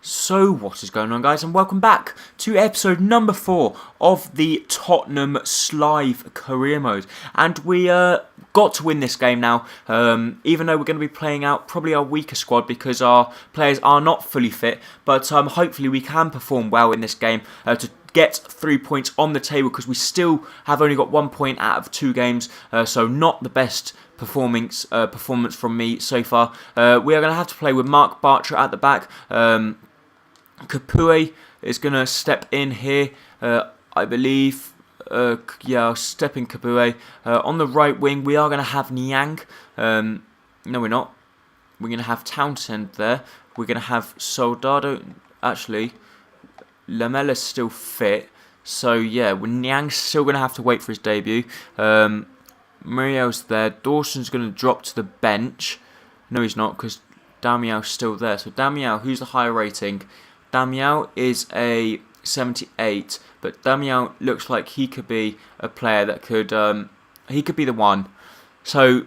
So what is going on, guys, and welcome back to episode number 4 of the Tottenham Live career mode. And we got to win this game now, even though we're going to be playing out probably our weaker squad because our players are not fully fit. But hopefully we can perform well in this game to get 3 points on the table, because we still have only got 1 point out of 2 games, so not the best performance from me so far. We are going to have to play with Mark Bartra at the back. Kapue is going to step in here, I believe. Yeah, I'll step in Kapue. On the right wing, we are going to have Niang. No, we're not. We're going to have Townsend there. We're going to have Soldado. Actually, Lamella's still fit. So, yeah, Niang's still going to have to wait for his debut. Muriel's there. Dawson's going to drop to the bench. No, he's not, because Damial's still there. So, Damial, who's the higher rating? Damial is a 78, but Damial looks like he could be a player that could, he could be the one. So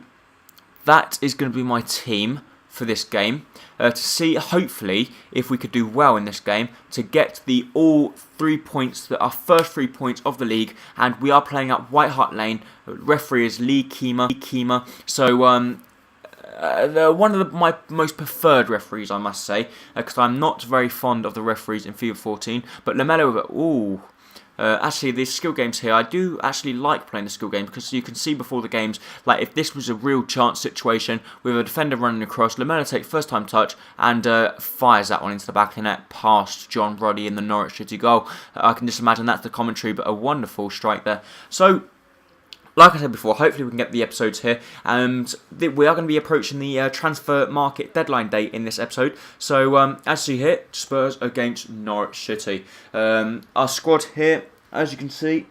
that is going to be my team for this game, to see hopefully if we could do well in this game to get the all 3 points, our first 3 points of the league. And we are playing at White Hart Lane. Referee is Lee Keemer. So one of my most preferred referees, I must say, because I'm not very fond of the referees in FIFA 14. But Lamella, actually, these skill games here, I do actually like playing the skill games, because you can see before the games, like if this was a real chance situation with a defender running across, Lamella takes first time touch and fires that one into the back of the net past John Roddy in the Norwich City goal. I can just imagine that's the commentary, but a wonderful strike there. So, like I said before, hopefully we can get the episodes here, and we are going to be approaching the transfer market deadline date in this episode. So, as you hear, Spurs against Norwich City. Our squad here, as you can see,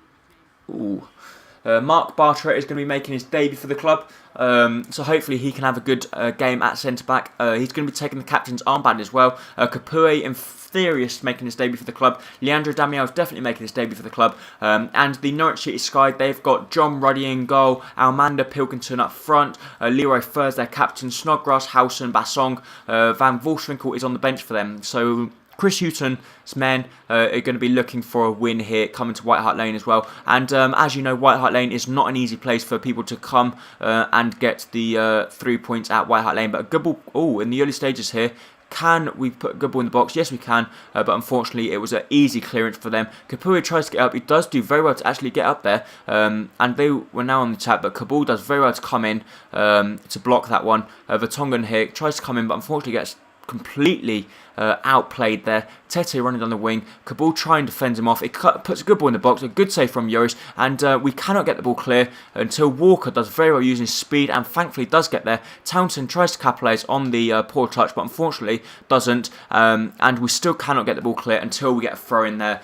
Mark Bartra is going to be making his debut for the club. So hopefully he can have a good game at centre-back. He's going to be taking the captain's armband as well. Kapue, in theory, is making his debut for the club. Leandro Damiao is definitely making his debut for the club. And the Norwich City side, they've got John Ruddy in goal, Almanda Pilkington up front, Leroy Furs, their captain, Snodgrass, Howson, Bassong, Van Wolfswinkel is on the bench for them. So Chris Hughton's men are going to be looking for a win here, coming to White Hart Lane as well. And as you know, White Hart Lane is not an easy place for people to come and get the 3 points at White Hart Lane. But a good ball, in the early stages here, can we put a good ball in the box? Yes, we can, but unfortunately it was an easy clearance for them. Kapua tries to get up. He does do very well to actually get up there, and they were now on the tap, but Kabul does very well to come in to block that one. Vertonghen here tries to come in, but unfortunately gets completely outplayed there. Tete running down the wing, Kabul trying to fend him off. It puts a good ball in the box, a good save from Yoris, and we cannot get the ball clear until Walker does very well using his speed, and thankfully does get there. Townsend tries to capitalise on the poor touch, but unfortunately doesn't, and we still cannot get the ball clear until we get a throw in there.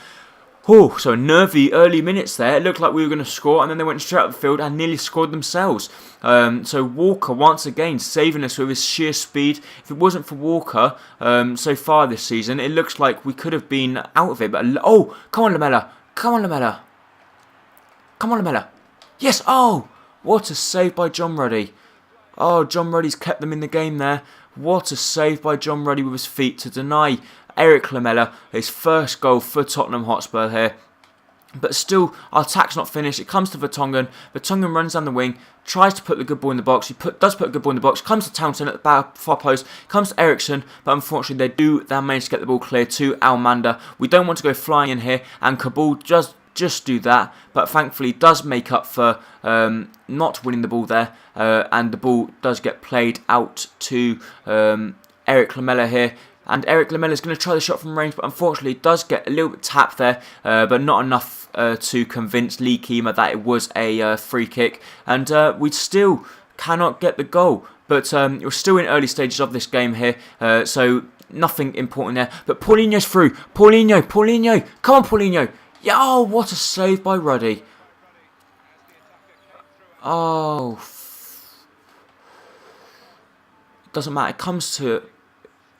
So nervy early minutes there. It looked like we were going to score, and then they went straight up the field and nearly scored themselves. So Walker once again saving us with his sheer speed. If it wasn't for Walker so far this season, it looks like we could have been out of it. But come on, Lamella! Come on, Lamella! Come on, Lamella! Yes! Oh, what a save by John Ruddy! Oh, John Ruddy's kept them in the game there. What a save by John Ruddy with his feet to deny Eric Lamella his first goal for Tottenham Hotspur here. But still, our attack's not finished. It comes to Vertonghen. Vertonghen runs down the wing, tries to put the good ball in the box. He does put a good ball in the box. Comes to Townsend at the far post. Comes to Ericsson, but unfortunately they manage to get the ball clear to Almanda. We don't want to go flying in here, and Kabul just do that, but thankfully does make up for not winning the ball there, and the ball does get played out to Eric Lamella here. And Eric Lamella is going to try the shot from range, but unfortunately does get a little bit tapped there, but not enough to convince Lee Keemer that it was a free kick. And we still cannot get the goal. But we're still in early stages of this game here, so nothing important there. But Paulinho's through. Paulinho. Come on, Paulinho. Yeah, oh, what a save by Ruddy. Oh. It doesn't matter. It comes to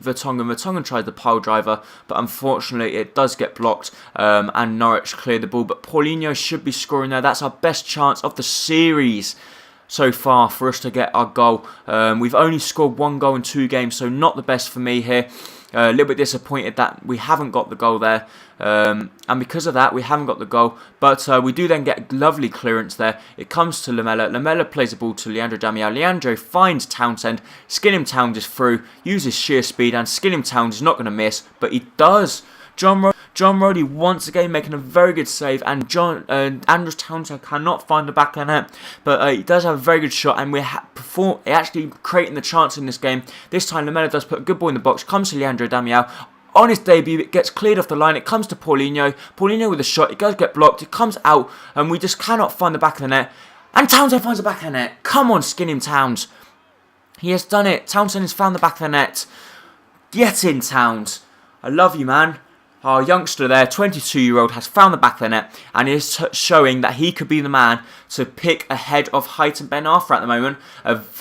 Vertonghen. Vertonghen tried the pile driver, but unfortunately it does get blocked, and Norwich clear the ball. But Paulinho should be scoring there. That's our best chance of the series. so far for us to get our goal. We've only scored 1 goal in 2 games, so not the best for me here. A little bit disappointed that we haven't got the goal there, and because of that we haven't got the goal, but we do then get lovely clearance there. It comes to Lamela. Lamela plays the ball to Leandro Damião. Leandro finds Townsend. Skinham Towns is through, uses sheer speed, and Skinham Towns is not going to miss, but he does. John Roddy once again making a very good save, and Andros Townsend cannot find the back of the net, but he does have a very good shot, and we're actually creating the chance in this game. This time Lamela does put a good ball in the box, comes to Leandro Damião. On his debut, it gets cleared off the line, it comes to Paulinho. Paulinho with a shot, it does get blocked, it comes out, and we just cannot find the back of the net. And Townsend finds the back of the net. Come on, Skinham Towns. He has done it. Townsend has found the back of the net. Get in, Towns. I love you, man. Our youngster there, 22-year-old, has found the back of the net and is showing that he could be the man to pick ahead of Haitham Ben Arfa at the moment.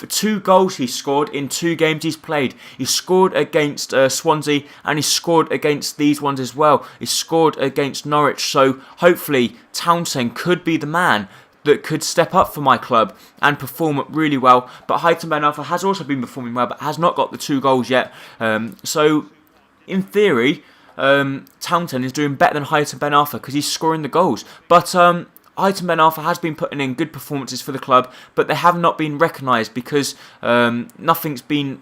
2 goals he scored in 2 games he's played. He scored against Swansea, and he scored against these ones as well. He scored against Norwich, so hopefully Townsend could be the man that could step up for my club and perform really well. But Haitham Ben Arfa has also been performing well, but has not got the 2 goals yet. So, in theory, Townsend is doing better than Haitham Ben Arfa because he's scoring the goals. But Haitham Ben Arfa has been putting in good performances for the club, but they have not been recognised because nothing's been...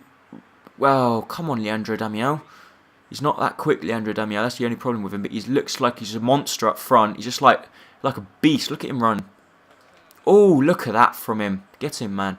Well, come on, Leandro Damião. He's not that quick, Leandro Damião. That's the only problem with him, but he looks like he's a monster up front. He's just like a beast. Look at him run. Oh, look at that from him. Get him, man.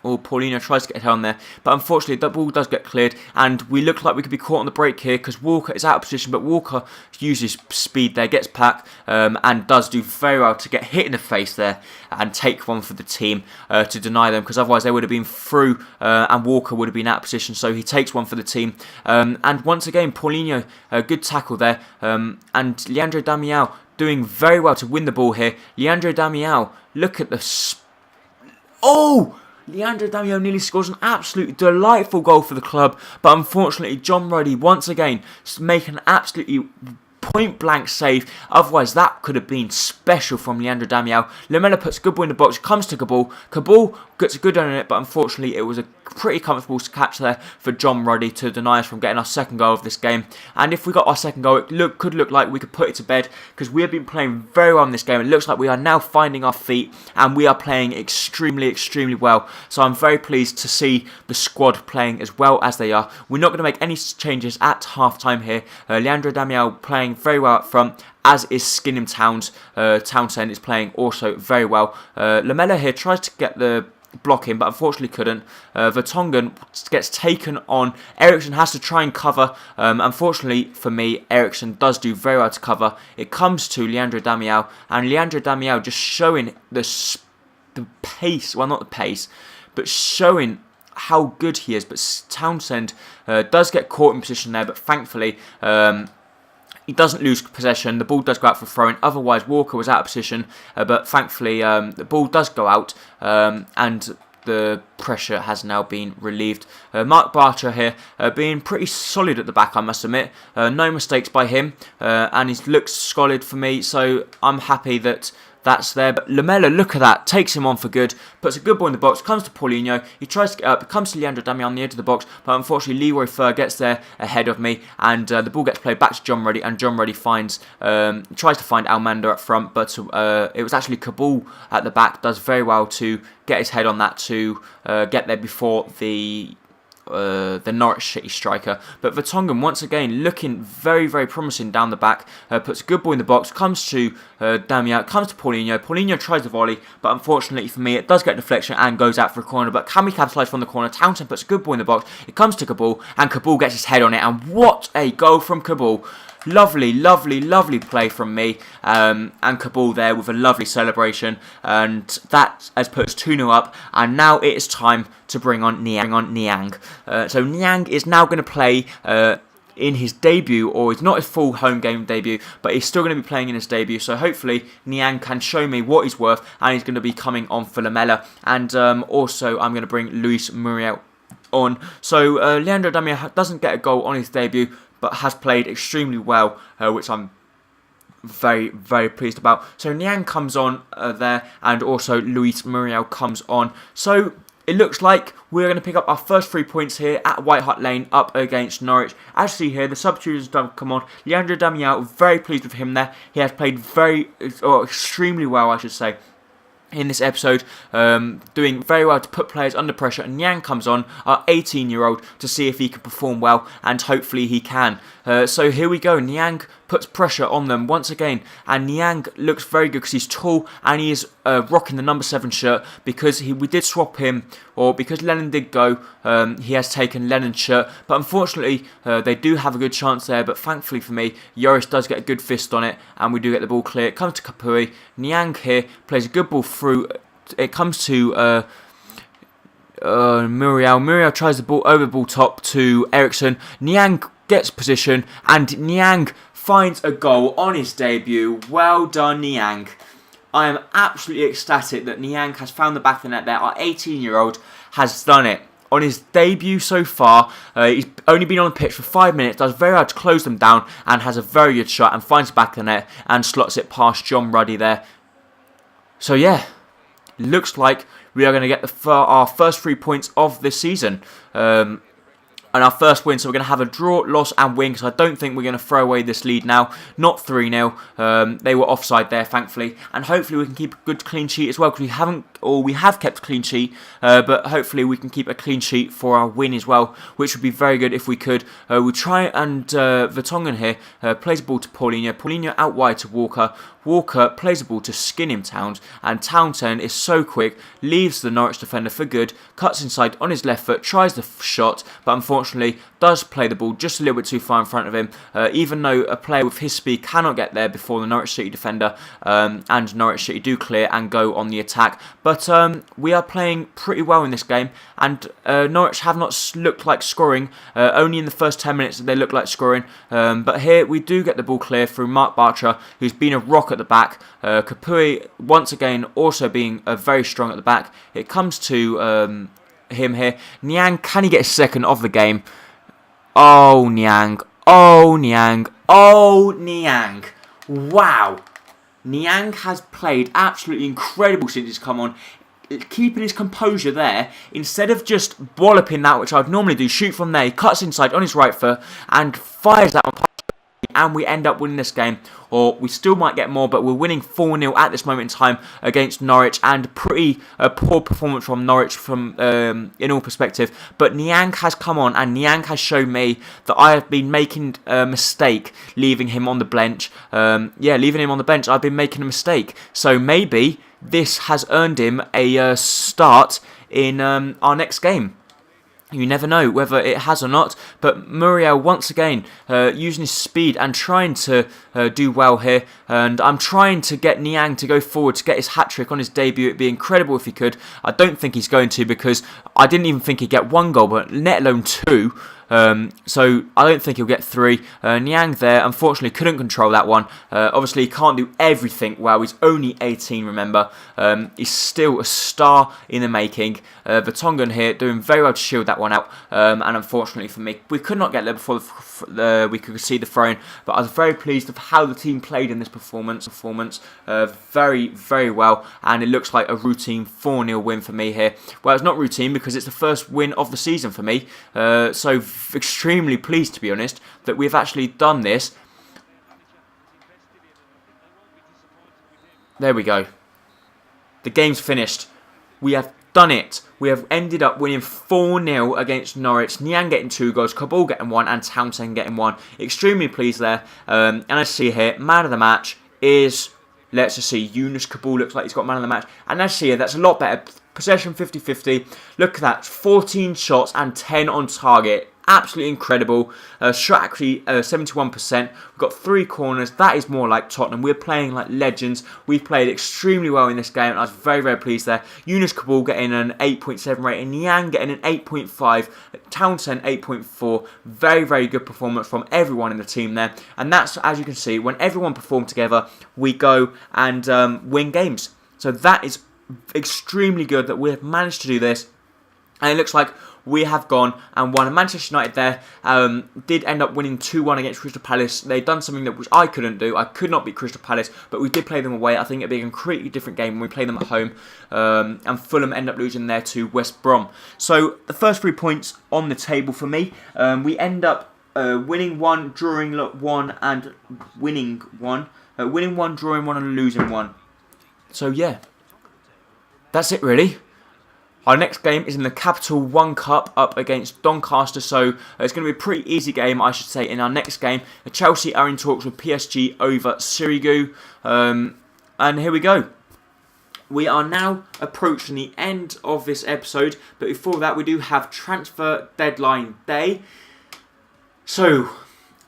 Oh, Paulinho tries to get a head on there, but unfortunately the ball does get cleared, and we look like we could be caught on the break here because Walker is out of position, but Walker uses speed there, gets packed, and does do very well to get hit in the face there and take one for the team to deny them, because otherwise they would have been through and Walker would have been out of position, so he takes one for the team. And once again, Paulinho, a good tackle there, and Leandro Damião doing very well to win the ball here. Leandro Damião, look at the... Oh! Leandro Damião nearly scores an absolutely delightful goal for the club, but unfortunately John Roddy once again making an absolutely point-blank save. Otherwise that could have been special from Leandro Damião. Lamela puts a good ball in the box, comes to Kabul. Kabul gets a good run in it, but unfortunately it was a pretty comfortable catch there for John Roddy to deny us from getting our 2nd goal of this game. And if we got our 2nd goal, it could look like we could put it to bed, because we have been playing very well in this game. It looks like we are now finding our feet, and we are playing extremely well. So I'm very pleased to see the squad playing as well as they are. We're not going to make any changes at half-time here. Leandro Damião playing very well up front, as is Skinham Towns. Townsend is playing also very well. Lamela here tries to get the block in, but unfortunately couldn't. Vertonghen gets taken on. Eriksson has to try and cover. Unfortunately for me, Eriksson does do very well to cover. It comes to Leandro Damião, and Leandro Damião just showing the pace, well, not the pace, but showing how good he is. But Townsend does get caught in position there, but thankfully he doesn't lose possession. The ball does go out for throwing. Otherwise, Walker was out of position. But thankfully, the ball does go out. And the pressure has now been relieved. Mark Bartra here being pretty solid at the back, I must admit. No mistakes by him. And he looks solid for me. So I'm happy that that's there. But Lamela, look at that, takes him on for good, puts a good ball in the box, comes to Paulinho, he tries to get up, comes to Leandro Damião on the edge of the box, but unfortunately Leroy Fer gets there ahead of me, and the ball gets played back to John Roddy, and John Roddy tries to find Almanda up front, but it was actually Kabul at the back, does very well to get his head on that to get there before the Norwich City striker. But Vertonghen once again looking very promising down the back, puts a good ball in the box, comes to Damião, comes to Paulinho. Paulinho tries the volley, but unfortunately for me it does get deflection and goes out for a corner. But can we capitalise from the corner? Townsend puts a good ball in the box, it comes to Kabul, and Kabul gets his head on it, and what a goal from Kabul. Lovely play from me, and Kabul there with a lovely celebration, and that has put us 2-0 up, and now it is time to bring on Niang. So Niang is now going to play in his debut, or it's not his full home game debut, but he's still going to be playing in his debut, so hopefully Niang can show me what he's worth, and he's going to be coming on for Lamela, and also I'm going to bring Luis Muriel on. So Leandro Damião doesn't get a goal on his debut, but has played extremely well, which I'm very, very pleased about. So Niang comes on there, and also Luis Muriel comes on. So it looks like we're going to pick up our first 3 points here at White Hart Lane up against Norwich. As you see here, the substitutes have come on. Leandro Damião, very pleased with him there. He has played extremely well, I should say, in this episode, doing very well to put players under pressure. And Niang comes on, our 18-year-old, to see if he can perform well, and hopefully he can. So here we go. Niang puts pressure on them once again, and Niang looks very good because he's tall and he is rocking the number 7 shirt, because we did swap him, or because Lennon did go, he has taken Lennon's shirt. But unfortunately, they do have a good chance there, but thankfully for me, Yoris does get a good fist on it, and we do get the ball clear. It comes to Kapui. Niang here plays a good ball through. It comes to Muriel. Muriel tries the ball over the ball top to Eriksson. Niang gets position, and Niang finds a goal on his debut. Well done, Niang. I am absolutely ecstatic that Niang has found the back of the net there. Our 18-year-old has done it. On his debut so far, he's only been on the pitch for 5 minutes, does very hard to close them down, and has a very good shot and finds the back of the net and slots it past John Ruddy there. So yeah, looks like we are going to get our first 3 points of this season. And our first win, so we're going to have a draw, loss and win, because I don't think we're going to throw away this lead now. Not 3-0. They were offside there, thankfully. And hopefully we can keep a good clean sheet as well, because we have kept a clean sheet, but hopefully we can keep a clean sheet for our win as well, which would be very good if we could. We'll try, and Vertonghen here plays the ball to Paulinho. Paulinho out wide to Walker. Walker plays the ball to Skinning Towns, and Townsend is so quick, leaves the Norwich defender for good, cuts inside on his left foot, tries the shot, but unfortunately does play the ball just a little bit too far in front of him, even though a player with his speed cannot get there before the Norwich City defender, and Norwich City do clear and go on the attack. But we are playing pretty well in this game, and Norwich have not looked like scoring. Only in the first 10 minutes did they look like scoring, but here we do get the ball clear through Mark Bartra, who's been a rock at the back. Kapui once again also being very strong at the back. It comes to him here. Niang, can he get a second of the game? Oh, Niang. Oh, Niang. Oh, Niang. Wow. Niang has played absolutely incredible since he's come on. Keeping his composure there, instead of just walloping that, which I'd normally do, shoot from there, he cuts inside on his right foot and fires that one, and we end up winning this game. Or we still might get more, but we're winning 4-0 at this moment in time against Norwich, and pretty poor performance from Norwich from in all perspective. But Niang has come on, and Niang has shown me that I have been making a mistake leaving him on the bench. Leaving him on the bench, I've been making a mistake. So maybe this has earned him a start in our next game. You never know whether it has or not, but Muriel once again using his speed and trying to do well here, and I'm trying to get Niang to go forward to get his hat-trick on his debut. It'd be incredible if he could. I don't think he's going to, because I didn't even think he'd get 1 goal, but let alone 2. So I don't think he'll get 3. Niang there, unfortunately, couldn't control that one. Obviously, he can't do everything well. He's only 18, remember. He's still a star in the making. Vertonghen here doing very well to shield that one out. And unfortunately for me, we could not get there before we could see the throw-in. But I was very pleased with how the team played in this performance. Very, very well. And it looks like a routine 4-0 win for me here. Well, it's not routine because it's the first win of the season for me. So extremely pleased, to be honest, that we've actually done this. There we go. The game's finished. We have done it. We have ended up winning 4-0 against Norwich. Niang getting 2 goals, Kabul getting 1, and Townsend getting 1. Extremely pleased there. And I see here, man of the match is, let's just see, Yunus Kabul looks like he's got man of the match. And let's see here, that's a lot better. Possession 50-50. Look at that, 14 shots and 10 on target. Absolutely incredible. Shot actually 71%. We've got 3 corners. That is more like Tottenham. We're playing like legends. We've played extremely well in this game, and I was very, very pleased there. Yunus Kabul getting an 8.7 rating. Niang getting an 8.5. Townsend 8.4. Very, very good performance from everyone in the team there. And that's, as you can see, when everyone performs together, we go and win games. So that is extremely good that we have managed to do this. And it looks like we have gone and won. Manchester United there did end up winning 2-1 against Crystal Palace. They've done something which I couldn't do. I could not beat Crystal Palace, but we did play them away. I think it'd be a completely different game when we play them at home. And Fulham end up losing there to West Brom. So the first 3 points on the table for me. We end up winning 1, drawing 1, and winning 1. Winning 1, drawing 1, and losing 1. So yeah, that's it really. Our next game is in the Capital One Cup up against Doncaster, so it's going to be a pretty easy game, I should say, in our next game. Chelsea are in talks with PSG over Sirigu, and here we go. We are now approaching the end of this episode, but before that we do have transfer deadline day. So,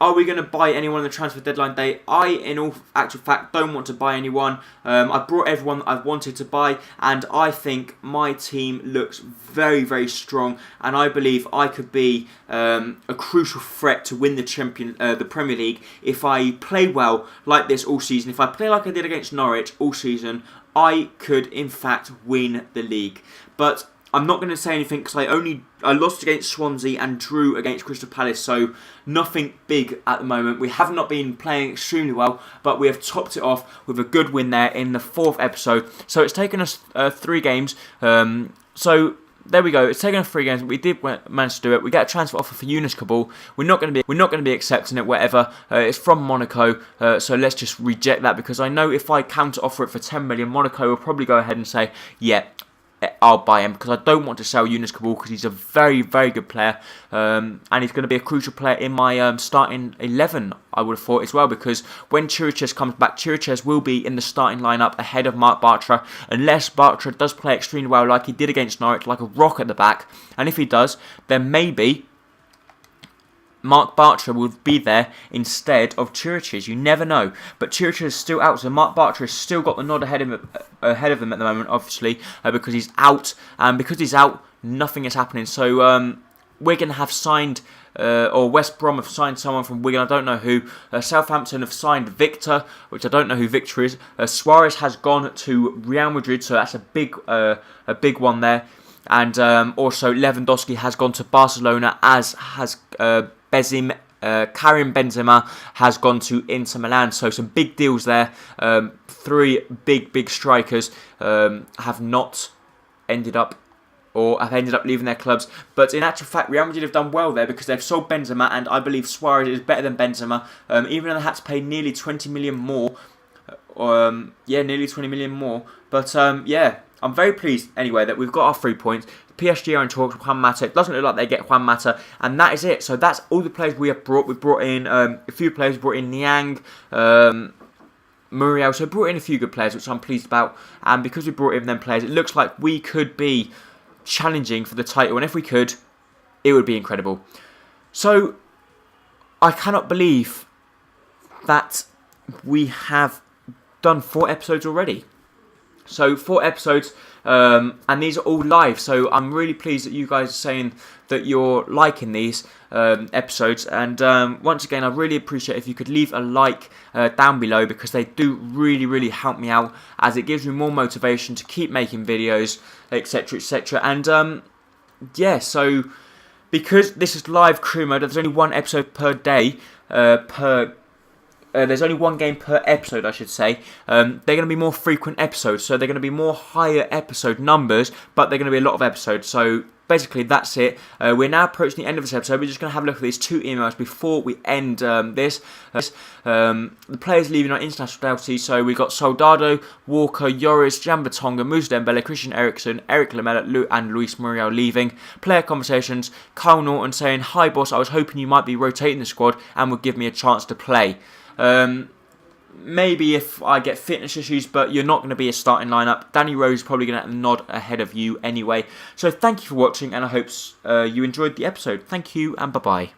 are we going to buy anyone on the transfer deadline day? I, in all actual fact, don't want to buy anyone. I brought everyone that I've wanted to buy, and I think my team looks very, very strong, and I believe I could be a crucial threat to win the Premier League if I play well like this all season. If I play like I did against Norwich all season, I could, in fact, win the league. But I'm not going to say anything because I lost against Swansea and drew against Crystal Palace, so nothing big at the moment. We have not been playing extremely well, but we have topped it off with a good win there in the 4th episode. So it's taken us 3 games. So there we go. It's taken us 3 games, but we did manage to do it. We get a transfer offer for Yunus Kabul. We're not going to be accepting it. Whatever. It's from Monaco, so let's just reject that because I know if I counter offer it for 10 million, Monaco will probably go ahead and say, yeah, I'll buy him, because I don't want to sell Yunus Kabul because he's a very, very good player, and he's going to be a crucial player in my starting 11, I would have thought as well, because when Chiriches comes back, Chiriches will be in the starting lineup ahead of Mark Bartra, unless Bartra does play extremely well like he did against Norwich, like a rock at the back, and if he does, then maybe Mark Bartra will be there instead of Chiriches. You never know. But Chiriches is still out, so Mark Bartra has still got the nod ahead of him at the moment, obviously, because he's out. And because he's out, nothing is happening. So we're going to have signed, or West Brom have signed someone from Wigan, I don't know who. Southampton have signed Victor, which I don't know who Victor is. Suarez has gone to Real Madrid, so that's a big one there. And also Lewandowski has gone to Barcelona, as has Karim Benzema has gone to Inter Milan. So some big deals there. 3 big strikers have not ended up, or have ended up leaving their clubs. But in actual fact, Real Madrid have done well there because they've sold Benzema, and I believe Suarez is better than Benzema. Even though they had to pay nearly 20 million more. Nearly 20 million more. But yeah, I'm very pleased anyway that we've got our 3 points. PSG are in talks with Juan Mata. It doesn't look like they get Juan Mata, and that is it. So that's all the players we have brought. We brought in a few players. We brought in Niang, Muriel. So we brought in a few good players, which I'm pleased about. And because we brought in them players, it looks like we could be challenging for the title. And if we could, it would be incredible. So I cannot believe that we have done 4 episodes already. So 4 episodes, and these are all live. So I'm really pleased that you guys are saying that you're liking these episodes. And once again, I really appreciate if you could leave a like down below, because they do really help me out, as it gives me more motivation to keep making videos, etc, etc. And yeah, so because this is live crew mode, there's only 1 episode per day, there's only 1 game per episode, I should say. They're going to be more frequent episodes, so they're going to be more higher episode numbers, but they're going to be a lot of episodes. So basically, that's it. We're now approaching the end of this episode. We're just going to have a look at these 2 emails before we end this. The players leaving on international penalty. So we've got Soldado, Walker, Lloris, Jambatonga, Musa Dembele, Christian Eriksen, Eric Lamela, and Luis Muriel leaving. Player conversations. Kyle Norton saying, "Hi boss, I was hoping you might be rotating the squad and would give me a chance to play. Maybe if I get fitness issues, but you're not going to be a starting lineup. Danny Rose is probably going to nod ahead of you anyway." So thank you for watching, and I hope you enjoyed the episode. Thank you, and bye-bye.